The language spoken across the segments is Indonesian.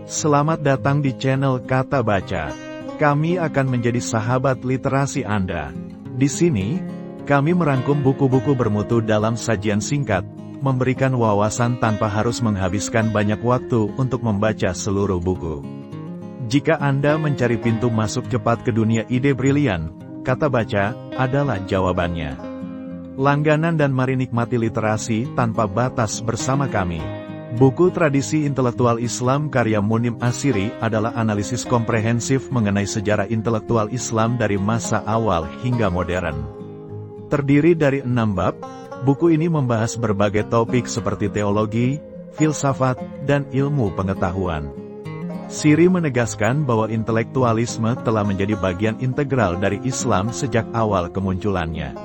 Selamat datang di channel Kata Baca. Kami akan menjadi sahabat literasi Anda. Di sini, kami merangkum buku-buku bermutu dalam sajian singkat, memberikan wawasan tanpa harus menghabiskan banyak waktu untuk membaca seluruh buku. Jika Anda mencari pintu masuk cepat ke dunia ide brilian, Kata Baca adalah jawabannya. Langganan dan mari nikmati literasi tanpa batas bersama kami. Buku Tradisi Intelektual Islam karya Munim Asiri adalah analisis komprehensif mengenai sejarah intelektual Islam dari masa awal hingga modern. Terdiri dari 6 bab, buku ini membahas berbagai topik seperti teologi, filsafat, dan ilmu pengetahuan. Siri menegaskan bahwa intelektualisme telah menjadi bagian integral dari Islam sejak awal kemunculannya.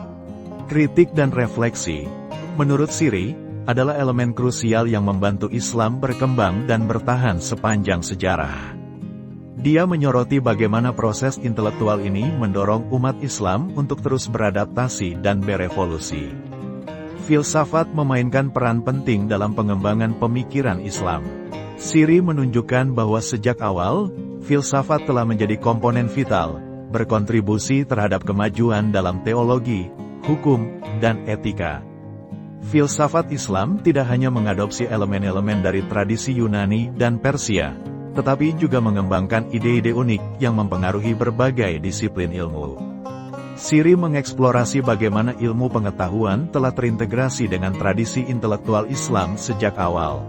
Kritik dan refleksi, menurut Siri, adalah elemen krusial yang membantu Islam berkembang dan bertahan sepanjang sejarah. Dia menyoroti bagaimana proses intelektual ini mendorong umat Islam untuk terus beradaptasi dan berevolusi. Filsafat memainkan peran penting dalam pengembangan pemikiran Islam. Siri menunjukkan bahwa sejak awal, filsafat telah menjadi komponen vital, berkontribusi terhadap kemajuan dalam teologi, hukum, dan etika. Filsafat Islam tidak hanya mengadopsi elemen-elemen dari tradisi Yunani dan Persia, tetapi juga mengembangkan ide-ide unik yang mempengaruhi berbagai disiplin ilmu. Siri mengeksplorasi bagaimana ilmu pengetahuan telah terintegrasi dengan tradisi intelektual Islam sejak awal.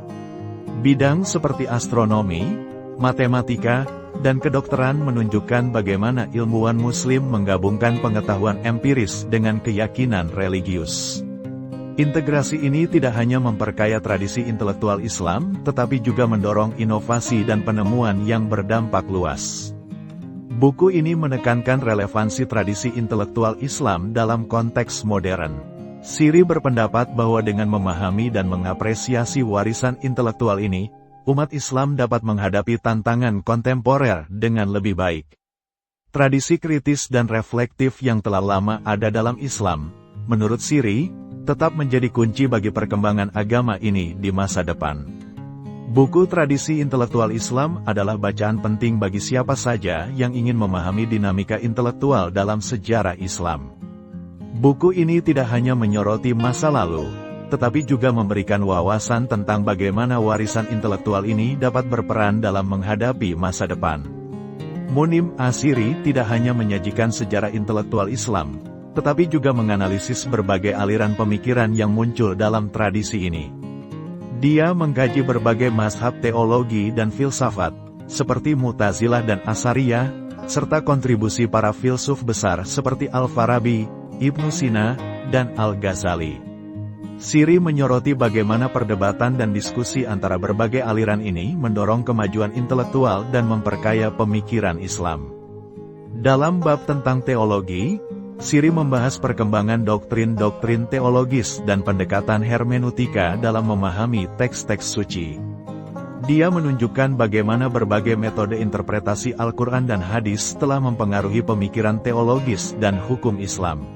Bidang seperti astronomi, matematika, dan kedokteran menunjukkan bagaimana ilmuwan Muslim menggabungkan pengetahuan empiris dengan keyakinan religius. Integrasi ini tidak hanya memperkaya tradisi intelektual Islam, tetapi juga mendorong inovasi dan penemuan yang berdampak luas. Buku ini menekankan relevansi tradisi intelektual Islam dalam konteks modern. Siri berpendapat bahwa dengan memahami dan mengapresiasi warisan intelektual ini, umat Islam dapat menghadapi tantangan kontemporer dengan lebih baik. Tradisi kritis dan reflektif yang telah lama ada dalam Islam, menurut Siri, tetap menjadi kunci bagi perkembangan agama ini di masa depan. Buku Tradisi Intelektual Islam adalah bacaan penting bagi siapa saja yang ingin memahami dinamika intelektual dalam sejarah Islam. Buku ini tidak hanya menyoroti masa lalu, tetapi juga memberikan wawasan tentang bagaimana warisan intelektual ini dapat berperan dalam menghadapi masa depan. Munim Asiri tidak hanya menyajikan sejarah intelektual Islam, tetapi juga menganalisis berbagai aliran pemikiran yang muncul dalam tradisi ini. Dia mengkaji berbagai mazhab teologi dan filsafat, seperti Mu'tazilah dan Asy'ariyah, serta kontribusi para filsuf besar seperti Al-Farabi, Ibnu Sina, dan Al-Ghazali. Siri menyoroti bagaimana perdebatan dan diskusi antara berbagai aliran ini mendorong kemajuan intelektual dan memperkaya pemikiran Islam. Dalam bab tentang teologi, Siri membahas perkembangan doktrin-doktrin teologis dan pendekatan hermeneutika dalam memahami teks-teks suci. Dia menunjukkan bagaimana berbagai metode interpretasi Al-Quran dan hadis telah mempengaruhi pemikiran teologis dan hukum Islam.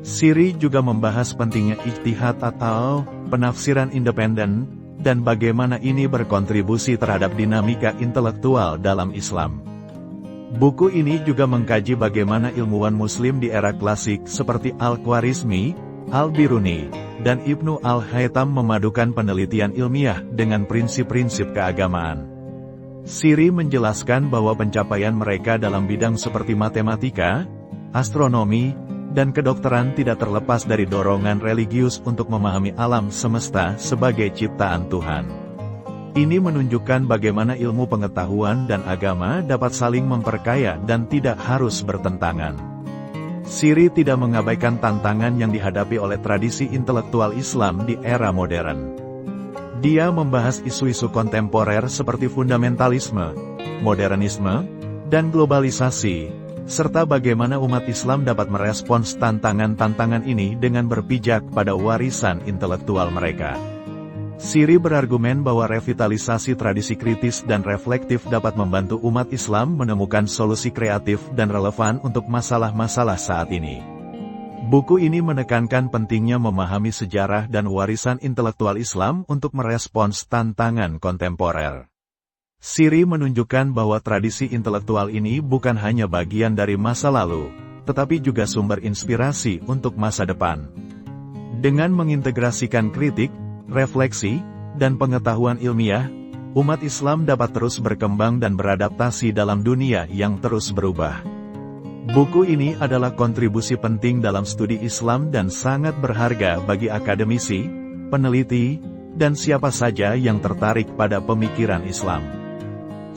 Siri juga membahas pentingnya ijtihad atau penafsiran independen, dan bagaimana ini berkontribusi terhadap dinamika intelektual dalam Islam. Buku ini juga mengkaji bagaimana ilmuwan Muslim di era klasik seperti Al-Khwarizmi, Al-Biruni, dan Ibnu Al-Haytham memadukan penelitian ilmiah dengan prinsip-prinsip keagamaan. Siri menjelaskan bahwa pencapaian mereka dalam bidang seperti matematika, astronomi, dan kedokteran tidak terlepas dari dorongan religius untuk memahami alam semesta sebagai ciptaan Tuhan. Ini menunjukkan bagaimana ilmu pengetahuan dan agama dapat saling memperkaya dan tidak harus bertentangan. Siri tidak mengabaikan tantangan yang dihadapi oleh tradisi intelektual Islam di era modern. Dia membahas isu-isu kontemporer seperti fundamentalisme, modernisme, dan globalisasi, serta bagaimana umat Islam dapat merespons tantangan-tantangan ini dengan berpijak pada warisan intelektual mereka. Siri berargumen bahwa revitalisasi tradisi kritis dan reflektif dapat membantu umat Islam menemukan solusi kreatif dan relevan untuk masalah-masalah saat ini. Buku ini menekankan pentingnya memahami sejarah dan warisan intelektual Islam untuk merespons tantangan kontemporer. Siri menunjukkan bahwa tradisi intelektual ini bukan hanya bagian dari masa lalu, tetapi juga sumber inspirasi untuk masa depan. Dengan mengintegrasikan kritik, refleksi, dan pengetahuan ilmiah, umat Islam dapat terus berkembang dan beradaptasi dalam dunia yang terus berubah. Buku ini adalah kontribusi penting dalam studi Islam dan sangat berharga bagi akademisi, peneliti, dan siapa saja yang tertarik pada pemikiran Islam.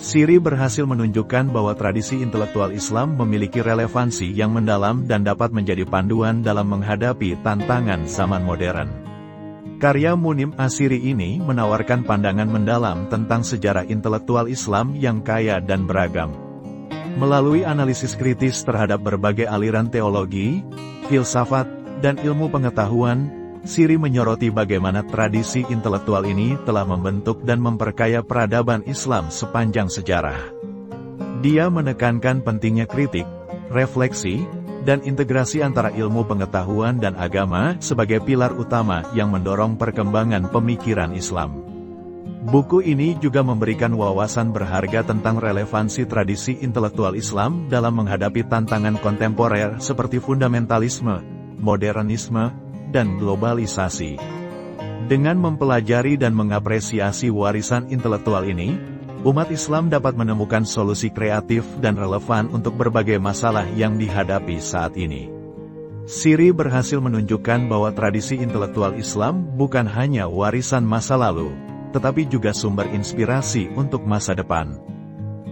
Siri berhasil menunjukkan bahwa tradisi intelektual Islam memiliki relevansi yang mendalam dan dapat menjadi panduan dalam menghadapi tantangan zaman modern. Karya Munim Asiri ini menawarkan pandangan mendalam tentang sejarah intelektual Islam yang kaya dan beragam. Melalui analisis kritis terhadap berbagai aliran teologi, filsafat, dan ilmu pengetahuan, Siri menyoroti bagaimana tradisi intelektual ini telah membentuk dan memperkaya peradaban Islam sepanjang sejarah. Dia menekankan pentingnya kritik, refleksi, dan integrasi antara ilmu pengetahuan dan agama sebagai pilar utama yang mendorong perkembangan pemikiran Islam. Buku ini juga memberikan wawasan berharga tentang relevansi tradisi intelektual Islam dalam menghadapi tantangan kontemporer seperti fundamentalisme, modernisme, dan globalisasi. Dengan mempelajari dan mengapresiasi warisan intelektual ini, umat Islam dapat menemukan solusi kreatif dan relevan untuk berbagai masalah yang dihadapi saat ini. Siri berhasil menunjukkan bahwa tradisi intelektual Islam bukan hanya warisan masa lalu, tetapi juga sumber inspirasi untuk masa depan.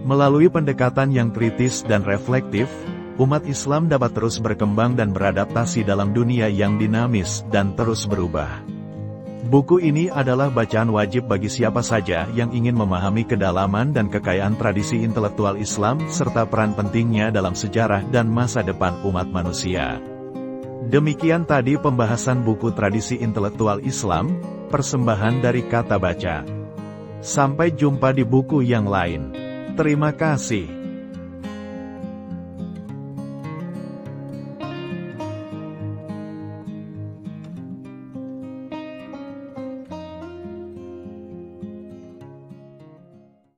Melalui pendekatan yang kritis dan reflektif, umat Islam dapat terus berkembang dan beradaptasi dalam dunia yang dinamis dan terus berubah. Buku ini adalah bacaan wajib bagi siapa saja yang ingin memahami kedalaman dan kekayaan tradisi intelektual Islam serta peran pentingnya dalam sejarah dan masa depan umat manusia. Demikian tadi pembahasan buku Tradisi Intelektual Islam, persembahan dari Kata Baca. Sampai jumpa di buku yang lain. Terima kasih.